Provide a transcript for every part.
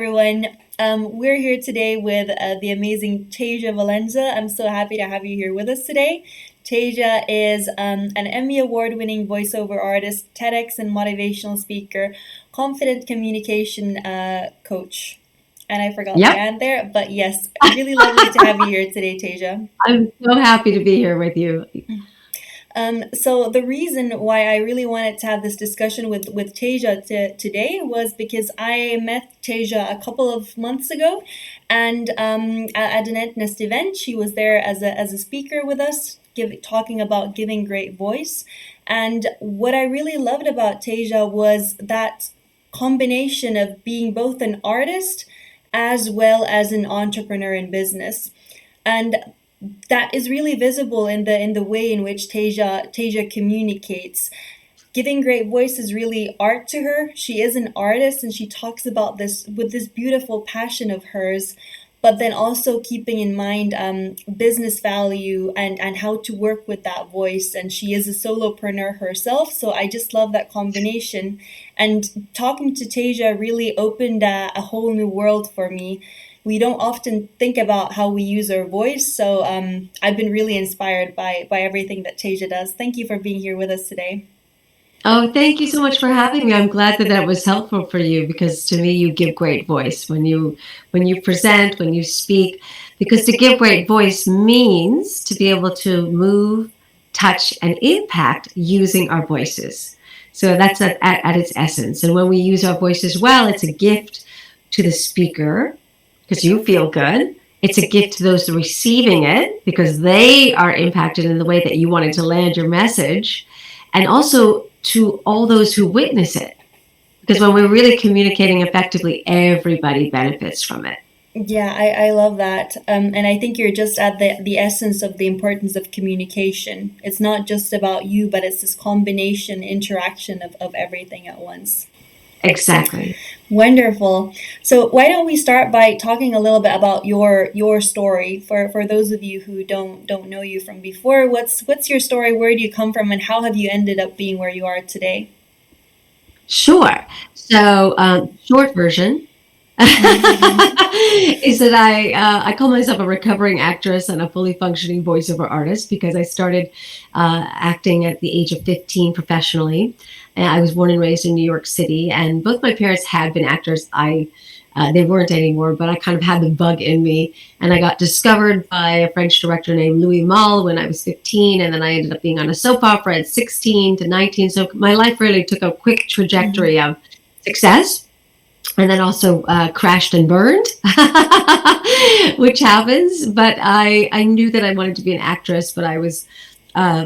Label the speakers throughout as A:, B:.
A: Everyone. We're here today with the amazing Tasia Valenza. I'm so happy to have you here with us today. Tasia is an Emmy Award winning voiceover artist, TEDx and motivational speaker, confident communication coach. And I forgot the
B: Yep.
A: and there, but yes, really lovely to have you here today, Tasia.
B: I'm so happy to be here with you.
A: So the reason why I really wanted to have this discussion with Tasia today was because I met Tasia a couple of months ago, and at an Entnest event, she was there as a speaker with us, talking about giving great voice. And what I really loved about Tasia was that combination of being both an artist as well as an entrepreneur in business. And that is really visible in the way in which Tasia communicates. Giving great voice is really art to her. She is an artist and she talks about this with this beautiful passion of hers, but then also keeping in mind business value and how to work with that voice. And she is a solopreneur herself, so I just love that combination. And talking to Tasia really opened a whole new world for me. We don't often think about how we use our voice, so I've been really inspired by everything that Tasia does. Thank you for being here with us today.
B: Oh, thank you so much for having me. I'm glad that that was helpful for you because to me you give great voice when you present, when you speak, because to give great voice means to be able to move, touch, and impact using our voices. So that's at its essence. And when we use our voices well, it's a gift to the speaker because you feel good. It's a gift to those receiving it because they are impacted in the way that you wanted to land your message. And also to all those who witness it. Because when we're really communicating effectively, everybody benefits from it.
A: Yeah, I love that. And I think you're just at the essence of the importance of communication. It's not just about you, but it's this combination, interaction of everything at once.
B: Exactly.
A: Wonderful. So why don't we start by talking a little bit about your story for those of you who don't know you from before. What's your story? Where do you come from, and how have you ended up being where you are today?
B: Sure. So, short version is that I call myself a recovering actress and a fully functioning voiceover artist because I started acting at the age of 15 professionally. And I was born and raised in New York City, and both my parents had been actors. They weren't anymore, but I kind of had the bug in me. And I got discovered by a French director named Louis Malle when I was 15. And then I ended up being on a soap opera at 16 to 19. So my life really took a quick
A: Mhm.
B: trajectory of success and then also crashed and burned, which happens. But I knew that I wanted to be an actress, but I was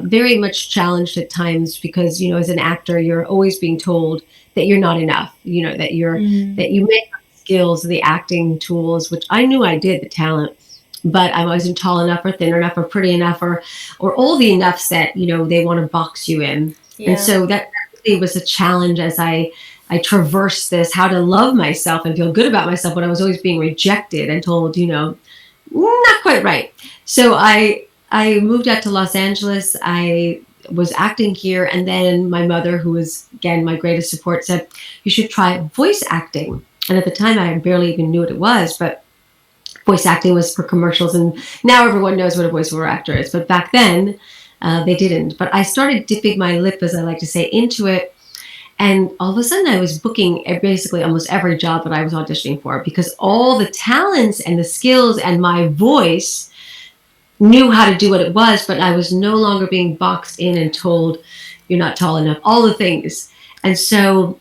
B: very much challenged at times because, as an actor, you're always being told that you're not enough,
A: Mhm.
B: that you may have the skills, the acting tools, which I knew I did, the talent, but I wasn't tall enough or thin enough or pretty enough or old enough that, they want to box you in. And
A: Yeah.
B: so that really was a challenge as I traversed this, how to love myself and feel good about myself when I was always being rejected and told, not quite right. So I moved out to Los Angeles. I was acting here, and then my mother, who was again my greatest support, said you should try voice acting. And at the time, I barely even knew what it was, but voice acting was for commercials, and now everyone knows what a voiceover actor is. But back then, they didn't. But I started dipping my lip, as I like to say, into it, and all of a sudden, I was booking basically almost every job that I was auditioning for because all the talents and the skills and my voice knew how to do what it was, but I was no longer being boxed in and told you're not tall enough, all the things. And so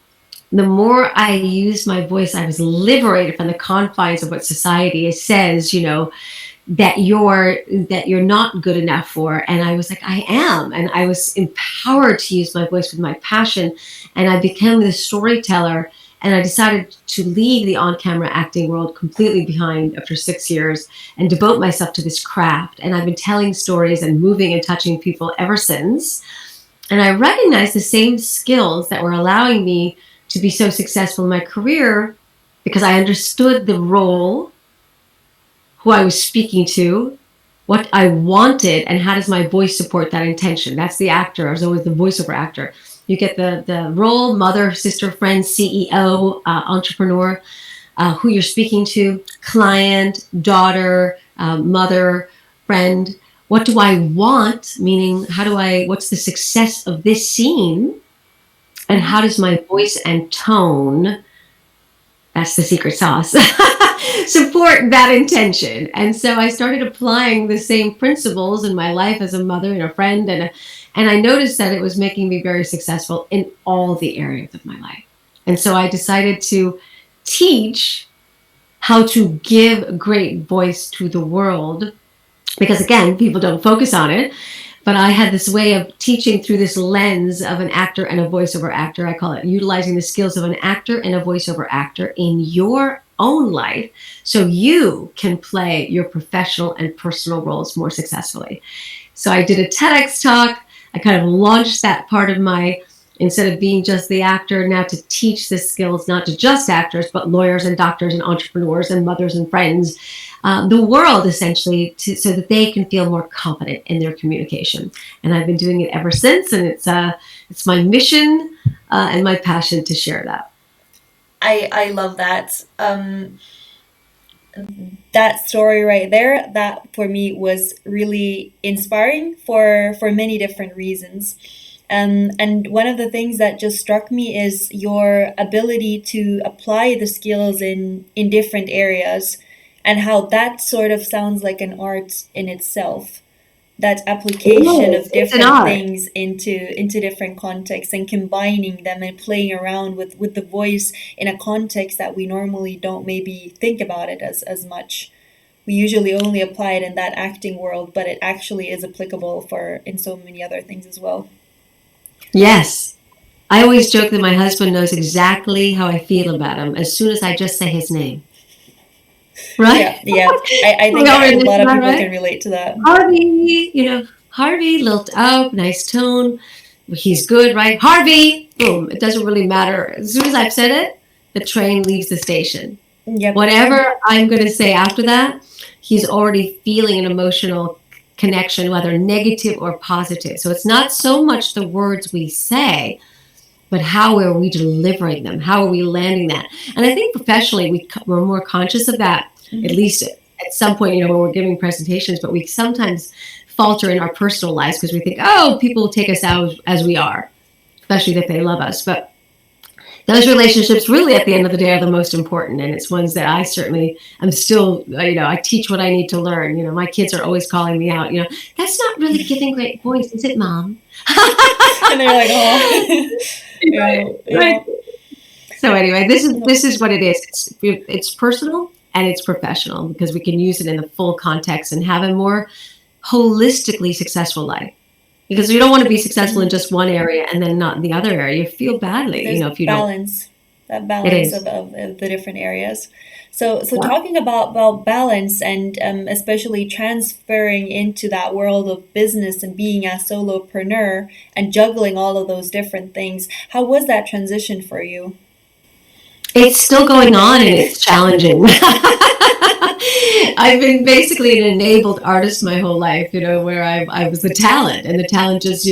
B: the more I used my voice, I was liberated from the confines of what society says, that you're not good enough for. And I was like, I am. And I was empowered to use my voice with my passion. And I became the storyteller. And I decided to leave the on-camera acting world completely behind after 6 years and devote myself to this craft. And I've been telling stories and moving and touching people ever since. And I recognized the same skills that were allowing me to be so successful in my career because I understood the role, who I was speaking to, what I wanted, and how does my voice support that intention. That's the actor. I was always the voiceover actor. You get the role, mother, sister, friend, CEO, entrepreneur. who you're speaking to, client, daughter, mother, friend. What do I want? Meaning, what's the success of this scene? And how does my voice and tone, that's the secret sauce, support that intention? And so I started applying the same principles in my life as a mother and a friend. And I noticed that it was making me very successful in all the areas of my life. And so I decided to teach how to give great voice to the world, because again, people don't focus on it. But I had this way of teaching through this lens of an actor and a voiceover actor. I call it utilizing the skills of an actor and a voiceover actor in your own life so you can play your professional and personal roles more successfully. So I did a TEDx talk. I kind of launched that part of instead of being just the actor, now to teach the skills, not to just actors, but lawyers and doctors and entrepreneurs and mothers and friends, the world essentially, so that they can feel more confident in their communication. And I've been doing it ever since, and it's my mission and my passion to share that.
A: I love that. That story right there, that for me was really inspiring for many different reasons. And one of the things that just struck me is your ability to apply the skills in different areas, and how that sort of sounds like an art in itself. That application of different things into different contexts, and combining them and playing around with the voice in a context that we normally don't maybe think about it as much. We usually only apply it in that acting world, but it actually is applicable for in so many other things as well.
B: Yes. I always joke that my husband knows exactly how I feel about him as soon as I just say his name. Right?
A: Yeah. I think a lot of people can relate to that.
B: Harvey, lilt out, nice tone. He's good, right? Harvey, boom. It doesn't really matter. As soon as I've said it, the train leaves the station.
A: Yep.
B: Whatever I'm going to say after that, he's already feeling an emotional connection, whether negative or positive. So it's not so much the words we say, but how are we delivering them? How are we landing that? And I think professionally, we're more conscious of that, at least at some point, when we're giving presentations, but we sometimes falter in our personal lives because we think, oh, people will take us out as we are, especially if they love us. But those relationships really at the end of the day are the most important. And it's ones that I certainly am still, I teach what I need to learn. My kids are always calling me out, that's not really giving great voice, is it, Mom?
A: And they're like, oh.
B: Right. So anyway, this is what it is. It's personal and it's professional, because we can use it in the full context and have a more holistically successful life. Because you don't want to be successful in just one area and then not in the other area. You feel badly, if you
A: balance, that balance of the different areas. So talking about balance, and especially transferring into that world of business and being a solopreneur and juggling all of those different things, how was that transition for you?
B: It's still going on, and it's challenging. I've been basically an enabled artist my whole life, where I was the talent, and the talent just,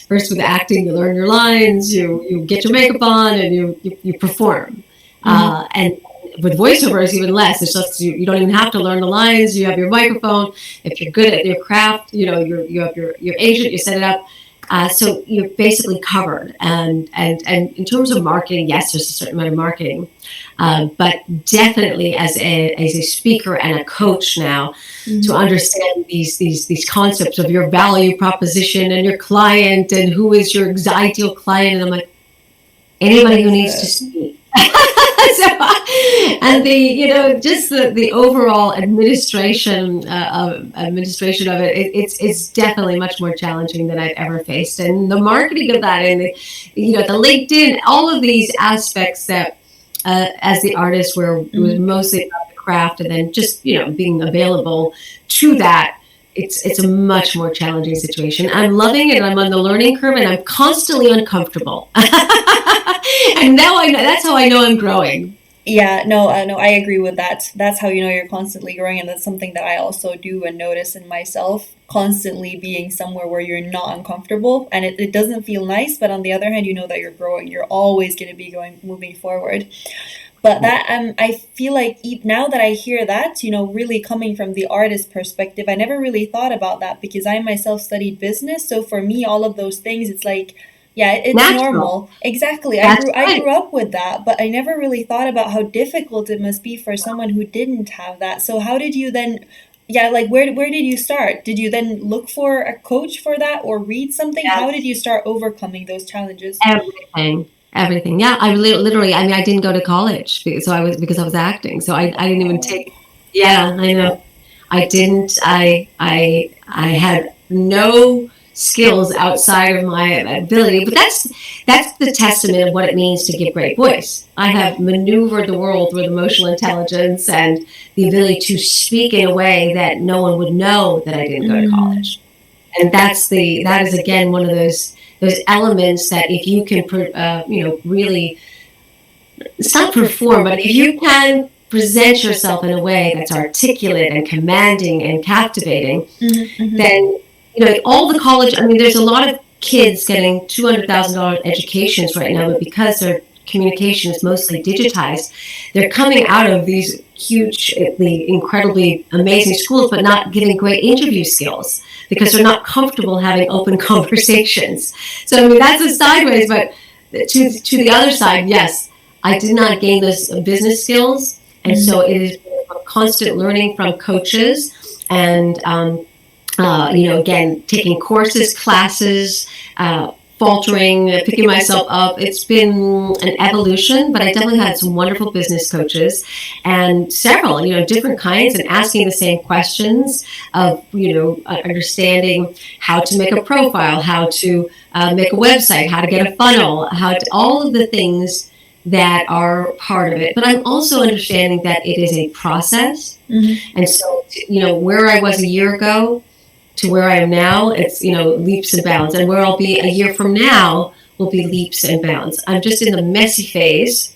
B: first with acting, you learn your lines, you get your makeup on, and you perform. And with voiceover, it's even less. It's just you don't even have to learn the lines. You have your microphone. If you're good at your craft, you have your agent. You set it up. So you're basically covered. And in terms of marketing, yes, there's a certain amount of marketing, but definitely as a speaker and a coach now, to understand these concepts of your value proposition and your client and who is your ideal client. And I'm like, anybody who needs to speak. And the overall administration of it, it's definitely much more challenging than I've ever faced. And the marketing of that, and the LinkedIn, all of these aspects that as the artist, where it was mostly about the craft, and then just being available to that. It's a much more challenging situation. I'm loving it, and I'm on the learning curve, and I'm constantly uncomfortable. And now I know, that's how I know I'm growing.
A: Yeah, no, I agree with that. That's how you're constantly growing, and that's something that I also do and notice in myself, constantly being somewhere where you're not uncomfortable, and it doesn't feel nice, but on the other hand, that you're growing. You're always going to be moving forward. But that I feel like now that I hear that, really coming from the artist perspective, I never really thought about that because I myself studied business. So for me, all of those things, it's like, yeah, it's
B: Natural.
A: normal. Exactly. I
B: That's
A: grew I
B: right.
A: grew up with that, but I never really thought about how difficult it must be for someone who didn't have that. So how did you then, yeah, like where did you start? Did you then look for a coach for that or read something? How did
B: Yes.
A: you start overcoming those challenges?
B: Everything. Everything. Yeah. Literally, I mean, I didn't go to college because I was acting. So I didn't even
A: Wow.
B: take, yeah, I know. I didn't. I had no skills outside of my ability, but that's the testament of what it means to give great voice. I have maneuvered the world with emotional intelligence and the ability to speak in a way that no one would know that I didn't go to
A: Mm,
B: college. And that is again one of those elements that if you can really, it's not perform, but if you can present yourself in a way that's articulate and commanding and captivating,
A: mhm.
B: then all the college. I mean, there's a lot of kids getting $200,000 educations right now, but because their communication is mostly digitized, they're coming out of these hugely, incredibly amazing schools, but not giving great interview skills because they're not comfortable having open conversations. So I mean, that's a sideways, but to the other side, yes, I did not gain those business skills, and so it is constant learning from coaches and again, taking courses, classes, faltering, picking myself up. It's been an evolution, but I definitely had some wonderful business coaches and several, different kinds, and asking the same questions of, understanding how to make a profile, how to make a website, how to get a funnel, all of the things that are part of it. But I'm also understanding that it is a process. And so, where I was a year ago to where I am now, it's, leaps and bounds. And where I'll be a year from now will be leaps and bounds. I'm just in the messy phase.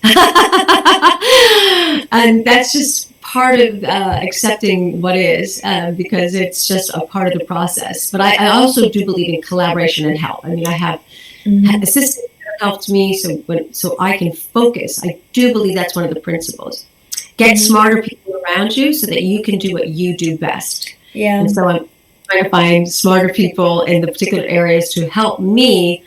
B: And that's just part of accepting what is, because it's just a part of the process. But I also do believe in collaboration and help. I mean, I have assistants that have helped me so I can focus. I do believe that's one of the principles. Get smarter people around you so that you can do what you do best.
A: Yeah.
B: And so I'm trying to find smarter people in the particular areas to help me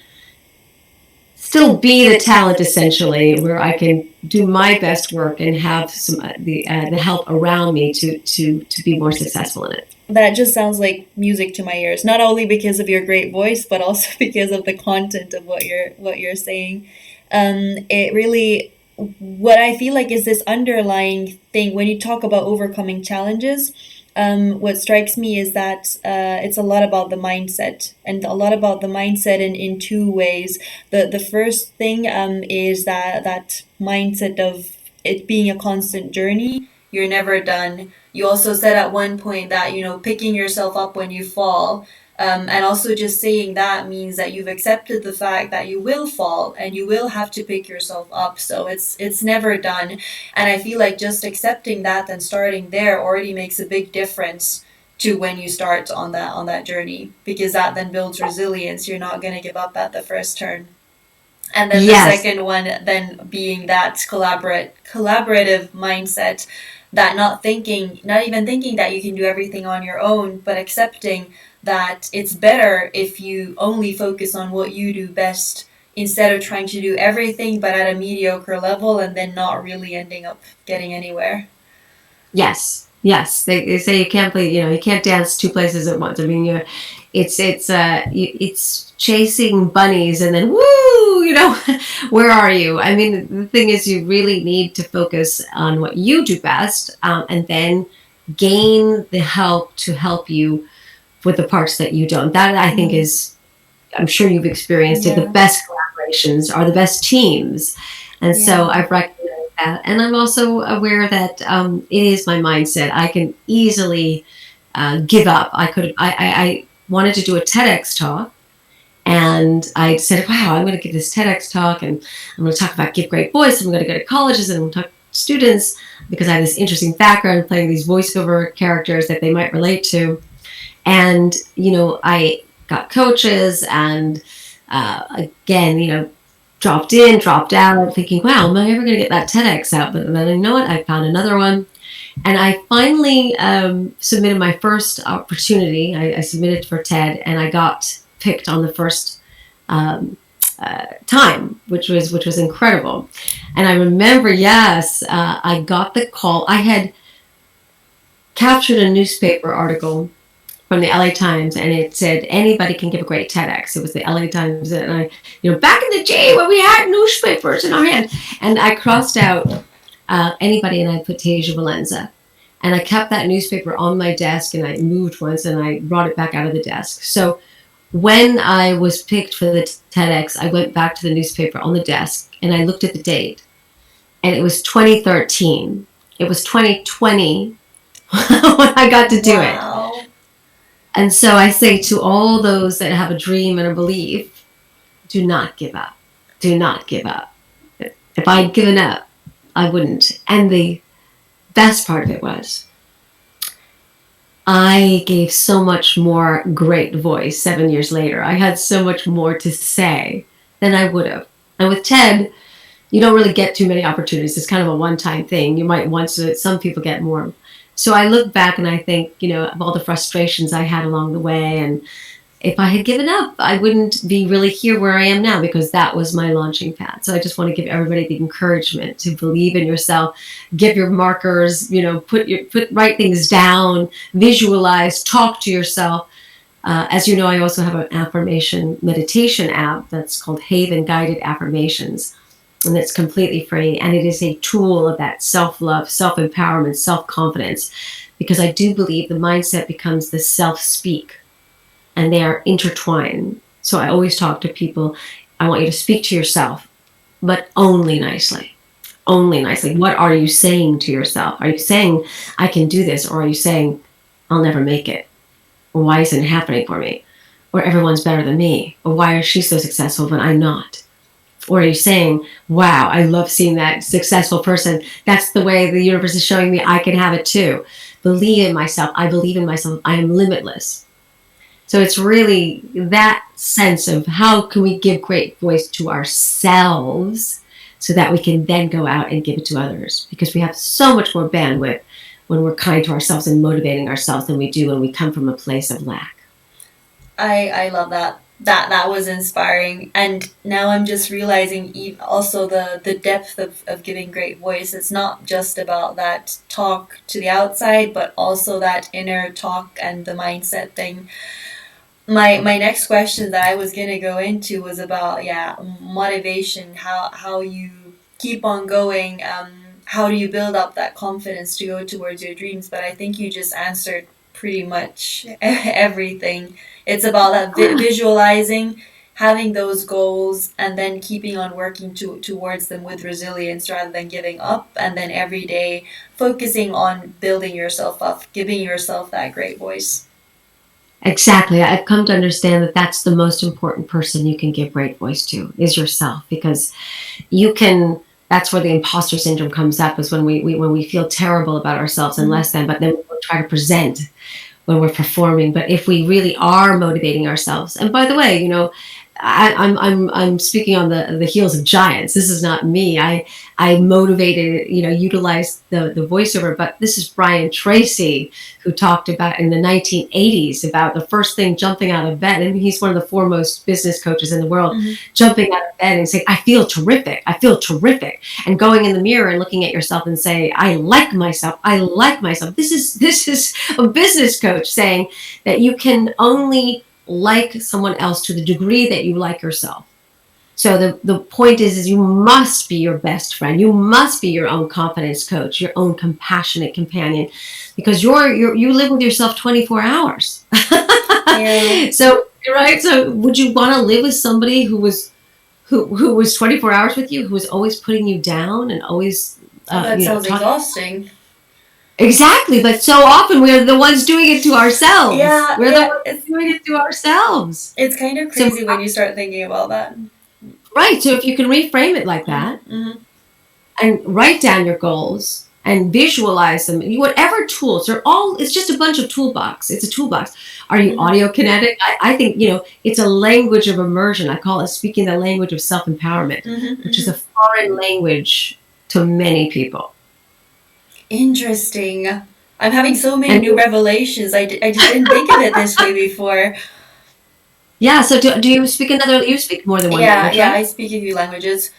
B: still be the talent, essentially, where I can do my best work and have some the help around me to be more successful in it.
A: That just sounds like music to my ears. Not only because of your great voice, but also because of the content of what you're saying. It really, what I feel like is this underlying thing when you talk about overcoming challenges. What strikes me is that it's a lot about the mindset, and a lot about the mindset in two ways. The first thing is that mindset of it being a constant journey. You're never done. You also said at one point that, picking yourself up when you fall. And also just saying that means that you've accepted the fact that you will fall and you will have to pick yourself up. So it's never done. And I feel like just accepting that and starting there already makes a big difference to when you start on that journey, because that then builds resilience. You're not going to give up at the first turn. And then the
B: Yes,
A: second one then being that collaborative mindset, that not even thinking that you can do everything on your own, but accepting that it's better if you only focus on what you do best instead of trying to do everything but at a mediocre level and then not really ending up getting anywhere.
B: yes, yes. They say you can't play. You can't dance two places at once. I mean, it's chasing bunnies and then woo. Where are you? I mean, the thing is, you really need to focus on what you do best, and then gain the help to help you with the parts that you don't. That I think is, I'm sure you've experienced it. The
A: Yeah.
B: best collaborations are the best teams, and so
A: Yeah.
B: I've recognized that. And I'm also aware that it is my mindset. I can easily give up. I wanted to do a TEDx talk, and I said, wow, I'm going to give this TEDx talk, and I'm going to talk about give great voice. I'm going to go to colleges and I'm going to talk to students because I have this interesting background playing these voiceover characters that they might relate to. And, I got coaches and, again, dropped in, dropped out, thinking, wow, am I ever going to get that TEDx out? But then you know what? I found another one. And I finally submitted my first opportunity. I submitted for TED, and I got picked on the first time, which was incredible. And I remember, yes, I got the call. I had captured a newspaper article from the LA Times, and it said anybody can give a great TEDx. It was the LA Times, and I, back in the day when we had newspapers in our hand, and I crossed out anybody, and I put Tasia Valenza. And I kept that newspaper on my desk, and I moved once, and I brought it back out of the desk. So when I was picked for the TEDx, I went back to the newspaper on the desk, and I looked at the date, and it was 2013. It was 2020 when I got to do it. And so I say to all those that have a dream and a belief, do not give up. Do not give up. If I'd given up, I wouldn't. And the best part of it was I gave so much more great voice 7 years later. I had so much more to say than I would have. And with TED, you don't really get too many opportunities. It's kind of a one-time thing. You might want to, some people get more. So I look back and I think, of all the frustrations I had along the way. And if I had given up, I wouldn't be really here where I am now, because that was my launching pad. So I just want to give everybody the encouragement to believe in yourself, give your markers, write things down, visualize, talk to yourself. As you know, I also have an affirmation meditation app that's called Haven Guided Affirmations. And it's completely free. And it is a tool of that self-love, self-empowerment, self-confidence, because I do believe the mindset becomes the self-speak, and they are intertwined. So I always talk to people, I want you to speak to yourself, but only nicely. Only nicely. What are you saying to yourself? Are you saying, I can do this? Or are you saying, I'll never make it? Or why isn't it happening for me? Or everyone's better than me? Or why is she so successful but I'm not? Or are you saying, wow, I love seeing that successful person. That's the way the universe is showing me I can have it too. Believe in myself. I believe in myself. I am limitless. So it's really that sense of how can we give great voice to ourselves so that we can then go out and give it to others, because we have so much more bandwidth when we're kind to ourselves and motivating ourselves than we do when we come from a place of lack.
A: I love that. That was inspiring. And now I'm just realizing also the depth of giving great voice. It's not just about that talk to the outside, but also that inner talk and the mindset thing. My next question that I was gonna go into was about motivation, how you keep on going, how do you build up that confidence to go towards your dreams? But I think you just answered pretty much everything. It's about that visualizing, having those goals, and then keeping on working towards them with resilience rather than giving up, and then every day focusing on building yourself up, giving yourself that great voice.
B: Exactly. I've come to understand that that's the most important person you can give great voice to is yourself, because that's where the imposter syndrome comes up, is when we feel terrible about ourselves and less than, but then we'll try to present when we're performing. But if we really are motivating ourselves, and by the way, I'm speaking on the heels of giants. This is not me. I motivated, utilized the voiceover, but this is Brian Tracy, who talked about in the 1980s about the first thing jumping out of bed. And he's one of the foremost business coaches in the world, jumping out of bed and saying, I feel terrific. I feel terrific. And going in the mirror and looking at yourself and say, I like myself. I like myself. This is a business coach saying that you can only like someone else to the degree that you like yourself. So the point is you must be your best friend. You must be your own confidence coach, your own compassionate companion, because you live with yourself 24 hours. Yeah. So, right. So would you want to live with somebody who was 24 hours with you, who was always putting you down and always,
A: that sounds exhausting.
B: Exactly, but so often we're the ones doing it to ourselves.
A: Yeah,
B: we're the ones doing it to ourselves.
A: It's kind of crazy when you start thinking about that.
B: Right, so if you can reframe it like that, and write down your goals, and visualize them. Whatever tools, it's just a bunch of toolbox. It's a toolbox. Are you audio kinetic? I think, it's a language of immersion. I call it speaking the language of self-empowerment, which is a foreign language to many people.
A: Interesting. I'm having so many new revelations. I just didn't think of it this way before.
B: Yeah. So do you speak you speak more than one language?
A: Yeah, I speak a few languages.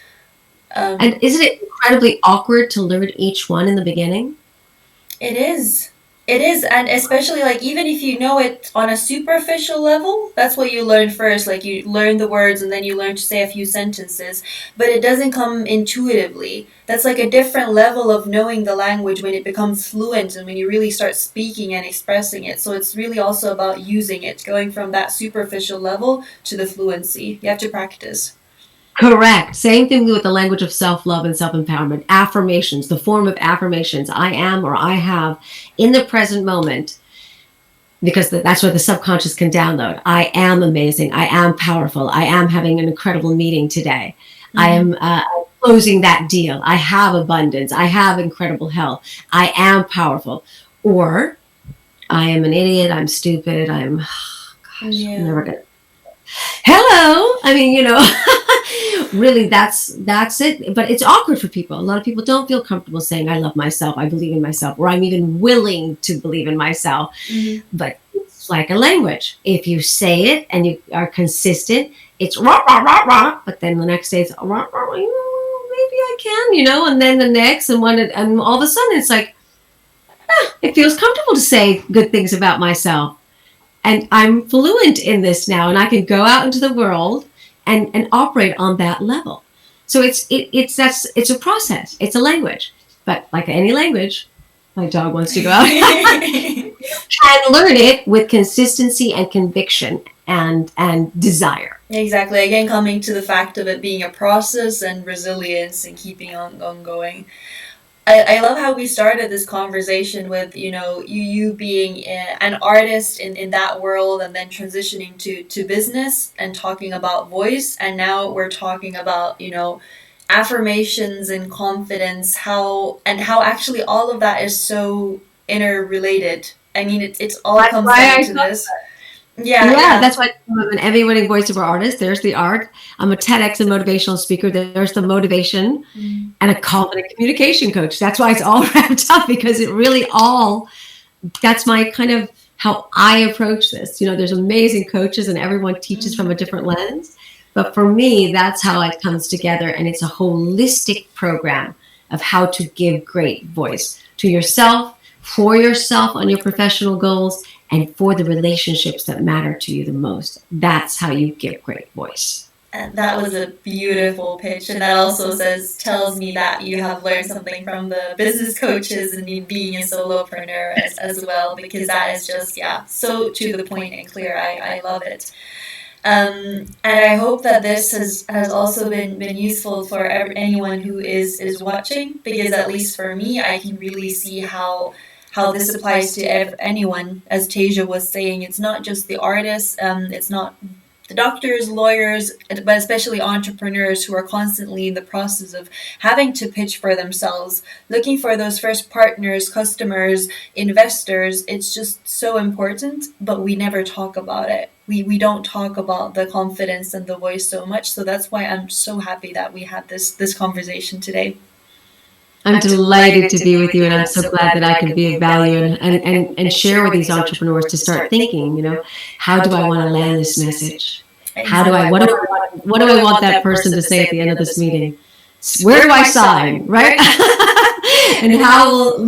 B: And isn't it incredibly awkward to learn each one in the beginning?
A: It is. It is, and especially like even if you know it on a superficial level, that's what you learn first. Like you learn the words and then you learn to say a few sentences, but it doesn't come intuitively. That's like a different level of knowing the language when it becomes fluent and when you really start speaking and expressing it. So it's really also about using it, going from that superficial level to the fluency. You have to practice.
B: Correct. Same thing with the language of self-love and self-empowerment. Affirmations, the form of affirmations, I am or I have in the present moment, because that's where the subconscious can download. I am amazing. I am powerful. I am having an incredible meeting today. I am closing that deal. I have abundance. I have incredible health. I am powerful. Or I am an idiot. I'm stupid. I'm never going to. Hello. I mean, really that's it. But it's awkward for people. A lot of people don't feel comfortable saying, I love myself. I believe in myself, or I'm even willing to believe in myself. But it's like a language. If you say it and you are consistent, it's rah, rah, rah, rah. But then the next day it's rah, rah, maybe I can, and then the next and all of a sudden it's like, it feels comfortable to say good things about myself. And I'm fluent in this now, and I can go out into the world and operate on that level. So it's a process. It's a language. But like any language, my dog wants to go out. And learn it with consistency and conviction and desire.
A: Exactly. Again, coming to the fact of it being a process and resilience and keeping on going. I love how we started this conversation with, you being an artist in that world and then transitioning to business and talking about voice. And now we're talking about, affirmations and confidence, how actually all of that is so interrelated. I mean, it's all comes down to this.
B: Yeah, that's why I'm an Emmy-winning voiceover artist. There's the art. I'm a TEDx and motivational speaker. There's the motivation, and a confident communication coach. That's why it's all wrapped up, because it really that's my kind of how I approach this. There's amazing coaches and everyone teaches from a different lens. But for me, that's how it comes together. And it's a holistic program of how to give great voice to yourself, for yourself on your professional goals, and for the relationships that matter to you the most. That's how you give great voice.
A: And that was a beautiful pitch. And that also tells me that you have learned something from the business coaches and being a solopreneur as well, because that is just, so to the point and clear. I love it. And I hope that this has also been useful for anyone who is watching, because at least for me, I can really see how this applies to anyone. As Tasia was saying, it's not just the artists, it's not the doctors, lawyers, but especially entrepreneurs who are constantly in the process of having to pitch for themselves, looking for those first partners, customers, investors. It's just so important, but we never talk about it. We don't talk about the confidence and the voice so much. So that's why I'm so happy that we had this conversation today.
B: I'm delighted to be with you, and I'm so glad that I can be of value and share with these entrepreneurs to start thinking, how do I want to land this message? What do I want that person to say at the end of this meeting? Where do I sign, right? And how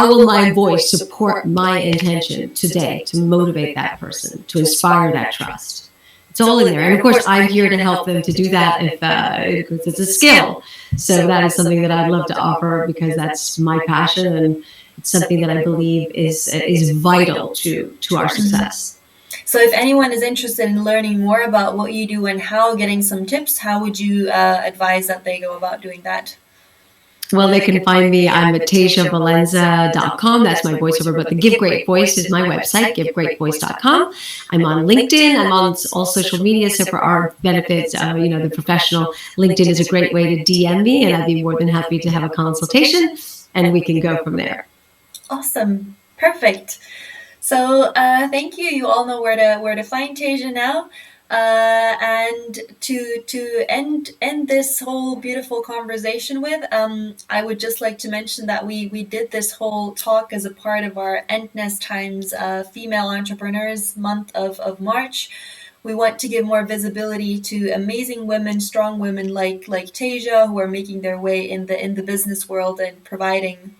B: will my voice support my intention today to motivate that person, to inspire that trust? It's all in there. And of course, I'm here to help them to do that if it's a skill. So that is something that I'd love to offer, because that's my passion, and it's something that I believe is vital to our success.
A: So if anyone is interested in learning more about what you do and getting some tips, how would you advise that they go about doing that?
B: Well, they can find me. I'm at tasiavalenza.com. That's my voiceover. But the Give Great Voice is my website, givegreatvoice.com. I'm on LinkedIn. I'm on all social media. So for our benefits, the professional, LinkedIn is a great way to DM me, and I'd be more than happy to have a consultation. and we can go from there.
A: Awesome. Perfect. So thank you. You all know where to find Tasia now. And to end this whole beautiful conversation with, I would just like to mention that we did this whole talk as a part of our Entnest Times Female Entrepreneurs Month of March. We want to give more visibility to amazing women, strong women like Tasia, who are making their way in the business world and providing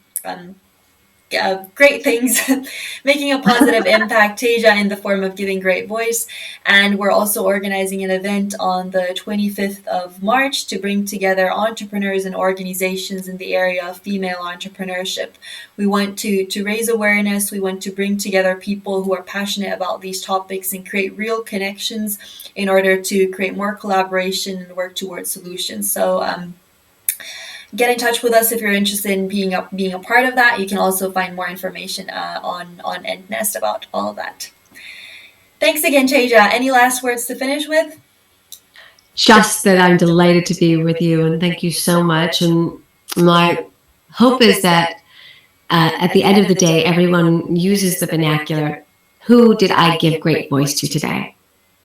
A: great things, making a positive impact, Tasia, in the form of giving great voice. And we're also organizing an event on the 25th of March to bring together entrepreneurs and organizations in the area of female entrepreneurship. We want to raise awareness. We want to bring together people who are passionate about these topics and create real connections in order to create more collaboration and work towards solutions. So get in touch with us if you're interested in being a part of that. You can also find more information on Entnest about all of that. Thanks again, Tasia. Any last words to finish with?
B: Just that I'm delighted to be with you, and thank you so much. And my hope is that at the end of the day, everyone uses the vernacular. Who did I give great voice to today?